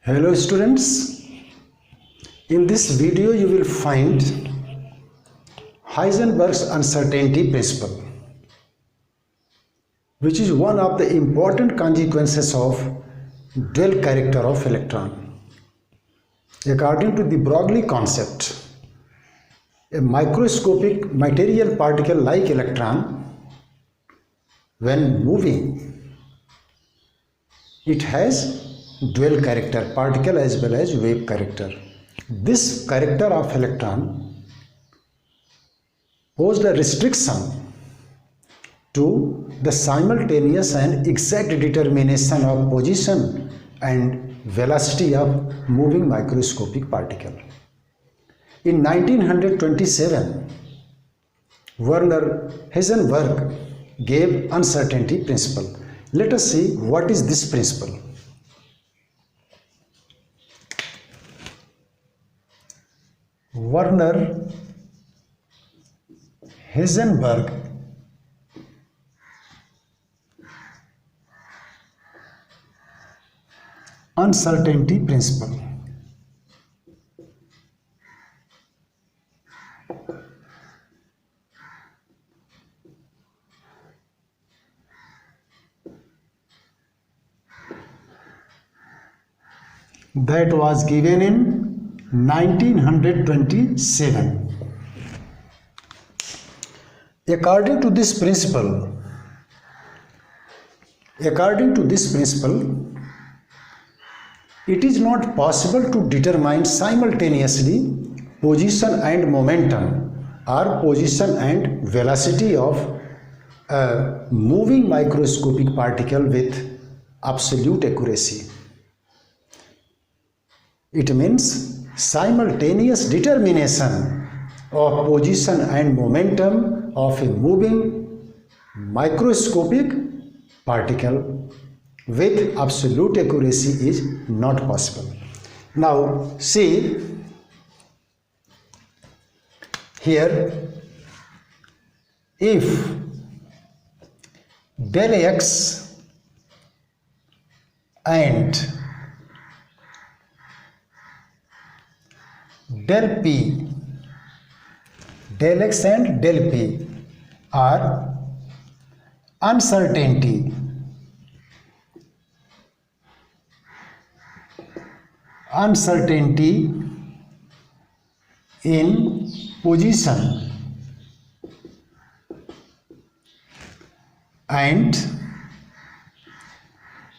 Hello students, in this video you will find Heisenberg's uncertainty principle, which is one of the important consequences of dual character of electron. According to the Broglie concept, a microscopic material particle like electron, when moving, it has dual character, particle as well as wave character. This character of electron posed a restriction to the simultaneous and exact determination of position and velocity of moving microscopic particle. In 1927, Werner Heisenberg gave uncertainty principle. Let us see what is this principle. Werner Heisenberg uncertainty principle. That was given in 1927. According to this principle, it is not possible to determine simultaneously position and momentum or position and velocity of a moving microscopic particle with absolute accuracy. It means simultaneous determination of position and momentum of a moving microscopic particle with absolute accuracy is not possible. Now see here, if del x and del p, del x and del p are uncertainty in position and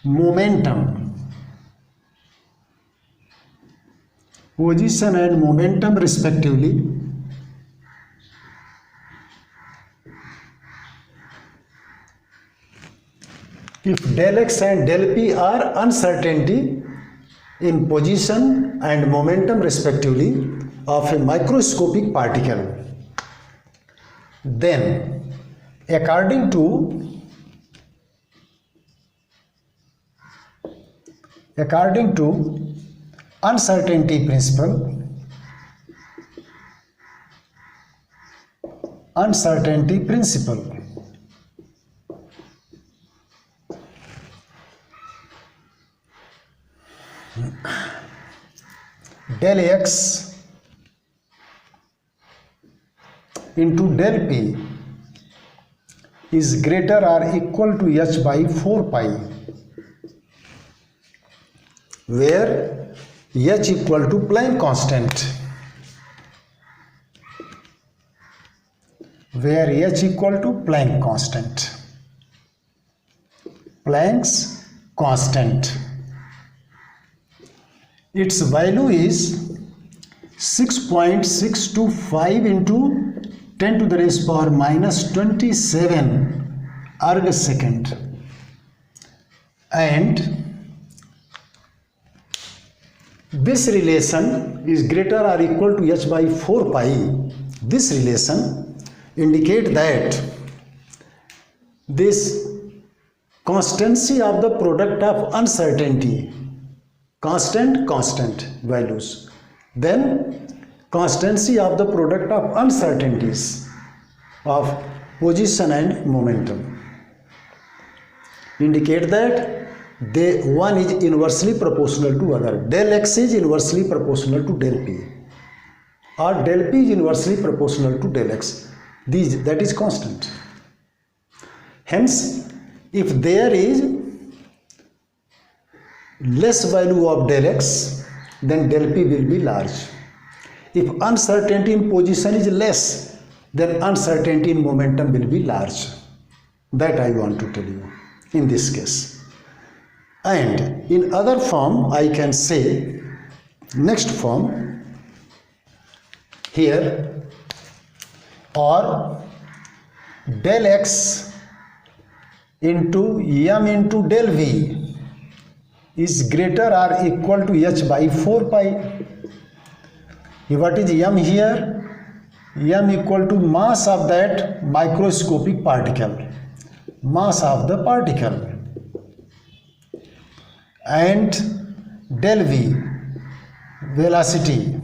momentum. Position and momentum respectively if del x and del p are uncertainty in position and momentum respectively of a microscopic particle, then according to uncertainty principle, del x into del p is greater or equal to h by 4 pi, where h equal to Planck constant, Planck's constant. Its value is 6.625 into 10 to the raised power minus 27 erg second, and this relation is greater or equal to h by 4 pi. This relation indicates that this constancy of the product of uncertainty, constant values, then constancy of the product of uncertainties of position and momentum, indicate that one is inversely proportional to other. Del x is inversely proportional to del p, or del p is inversely proportional to del x. That is constant. Hence, if there is less value of del x, then del p will be large. If uncertainty in position is less, then uncertainty in momentum will be large. That I want to tell you in this case. And in other form, I can say, next form here, or del x into m into del v is greater or equal to h by 4 pi. What is m here? M equal to mass of that microscopic particle, mass of the particle, and del v, velocity,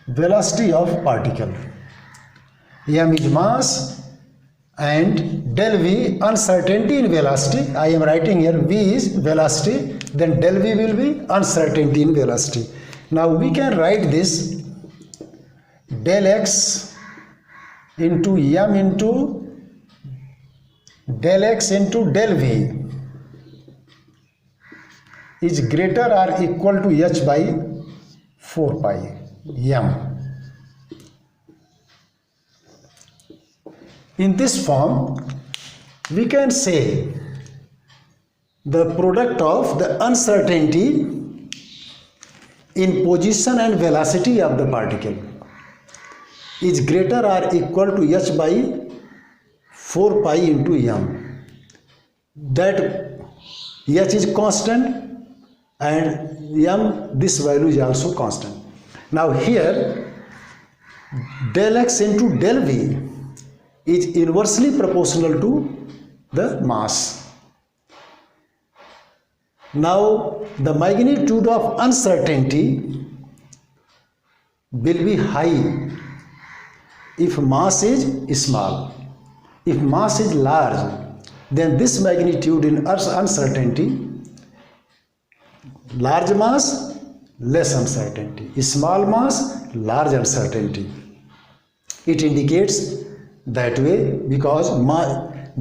velocity of particle. M is mass and del v uncertainty in velocity. I am writing here v is velocity, then del v will be uncertainty in velocity. Now we can write this del x into m into del x into del v is greater or equal to h by 4 pi m. In this form, we can say the product of the uncertainty in position and velocity of the particle is greater or equal to h by 4 pi into m. That h is constant and m, this value is also constant. Now here del x into del v is inversely proportional to the mass. Now the magnitude of uncertainty will be high if mass is small. If mass is large, then this magnitude in uncertainty, large mass, less uncertainty, small mass, large uncertainty. It indicates that way because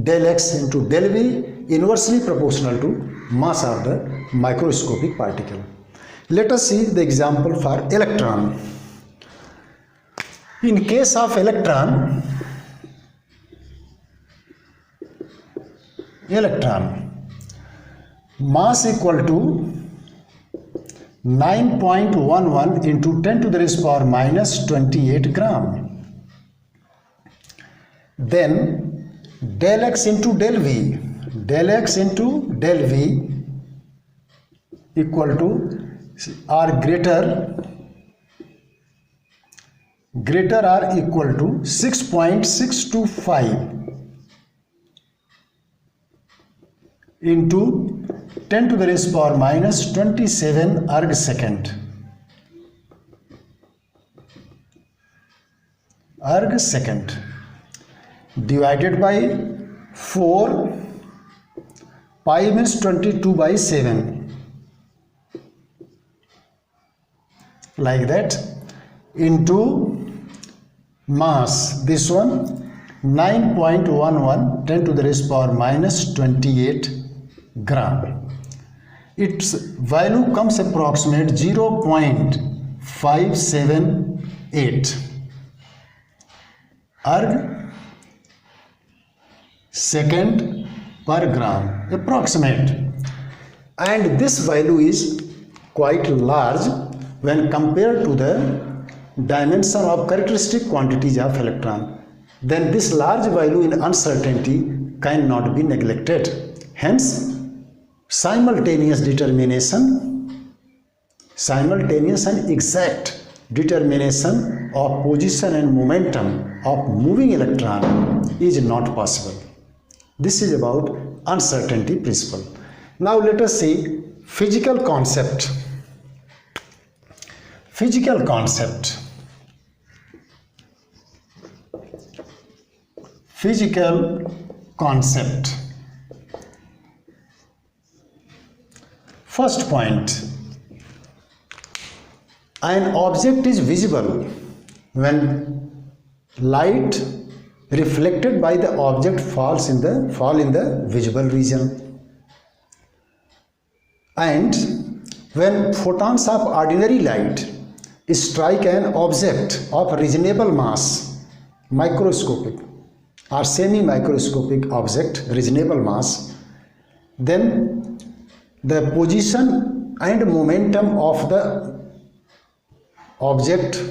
del x into del v inversely proportional to mass of the microscopic particle. Let us see the example for electron. In case of electron, mass equal to 9.11 into 10 to the raised power minus 28 gram. Then del x into del v, del x into del v equal to or greater or equal to 6.625 into 10 to the raised power minus 27 erg second. Erg second divided by 4, pi means 22 by 7, like that, into mass, this one 9.11 10 to the raised power minus 28 gram. Its value comes approximate 0.578 erg second per gram, approximate, and this value is quite large when compared to the dimension of characteristic quantities of electron. Then this large value in uncertainty cannot be neglected. Hence, simultaneous and exact determination of position and momentum of moving electron is not possible. This is about uncertainty principle. Now let us see physical concept. Physical concept. Physical concept. First point, an object is visible when light reflected by the object fall in the visible region, and when photons of ordinary light strike an object of reasonable mass, microscopic or semi-microscopic object, reasonable mass, then the position and momentum of the object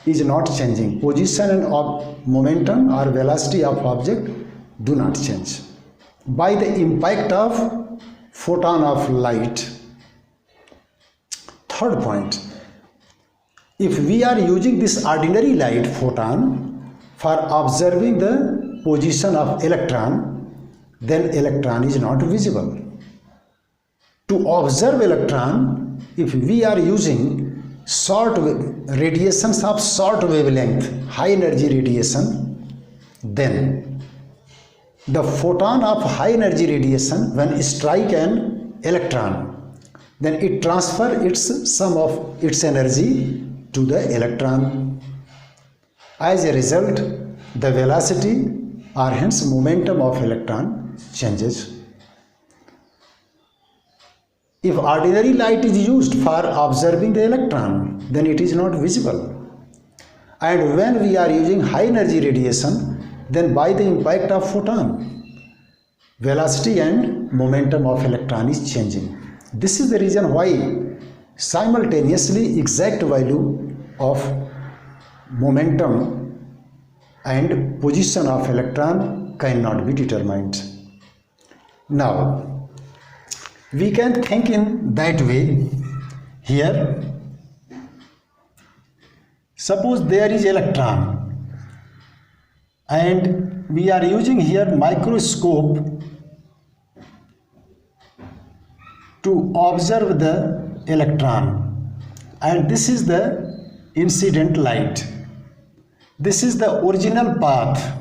is not changing. Position and momentum or velocity of object do not change by the impact of photon of light. Third point, if we are using this ordinary light photon for observing the position of electron, then electron is not visible. To observe electron, if we are using radiations of short wavelength, high energy radiation, then the photon of high energy radiation, when strike an electron, then it transfers some of its energy to the electron. As a result, the velocity or hence momentum of electron changes. If ordinary light is used for observing the electron, then it is not visible. And when we are using high energy radiation, then by the impact of photon, velocity and momentum of electron is changing. This is the reason why simultaneously exact value of momentum and position of electron cannot be determined. Now, we can think in that way. Here, suppose there is electron and we are using here microscope to observe the electron, and this is the incident light. This is the original path.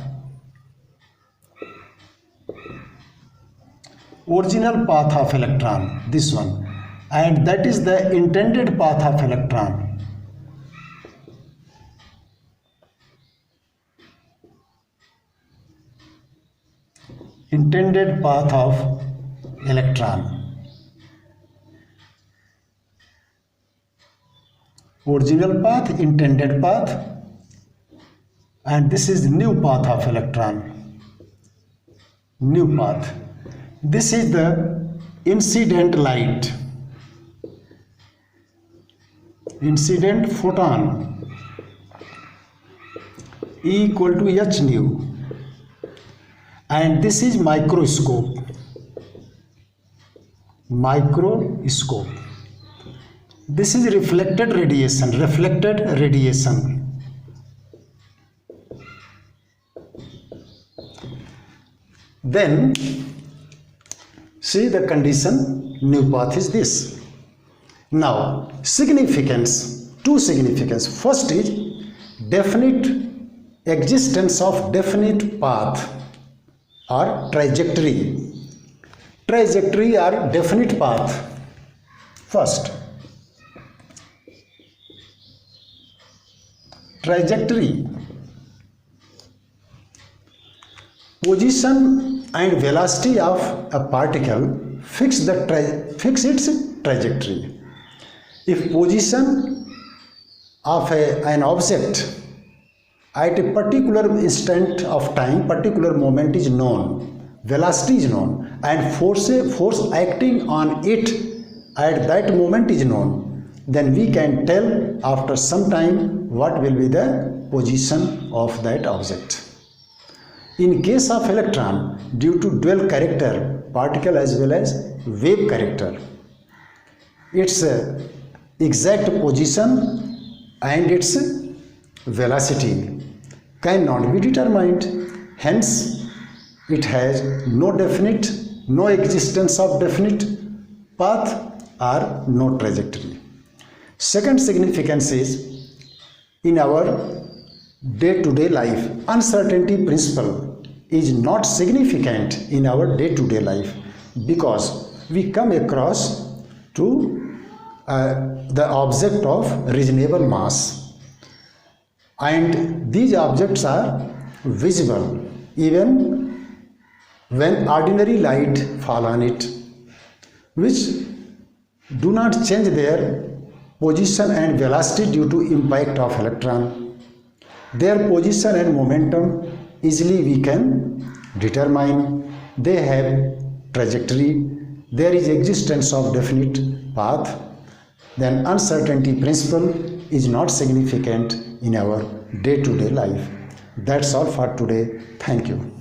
Original path of electron, this one, and that is the intended path of electron. Intended path of electron. Original path, intended path, and this is new path of electron. New path. This is the incident light, incident photon, E equal to h nu, and this is microscope. Microscope. This is reflected radiation. Reflected radiation. Then see the condition, new path is this. Now significance, two significance. First is definite existence of definite path or trajectory. Trajectory or definite path. First, trajectory. Position and velocity of a particle fix its trajectory. If position of an object at a particular instant of time, particular moment is known, velocity is known, and force acting on it at that moment is known, then we can tell after some time what will be the position of that object. In case of electron, due to dual character, particle as well as wave character, its exact position and its velocity cannot be determined. Hence, it has no existence of definite path or no trajectory. Second significance is in our day-to-day life, uncertainty principle is not significant in our day-to-day life, because we come across to the object of reasonable mass, and these objects are visible even when ordinary light fall on it, which do not change their position and velocity due to impact of electron. Their position and momentum easily we can determine. They have trajectory. There is existence of definite path. Then uncertainty principle is not significant in our day-to-day life. That's all for today. Thank you.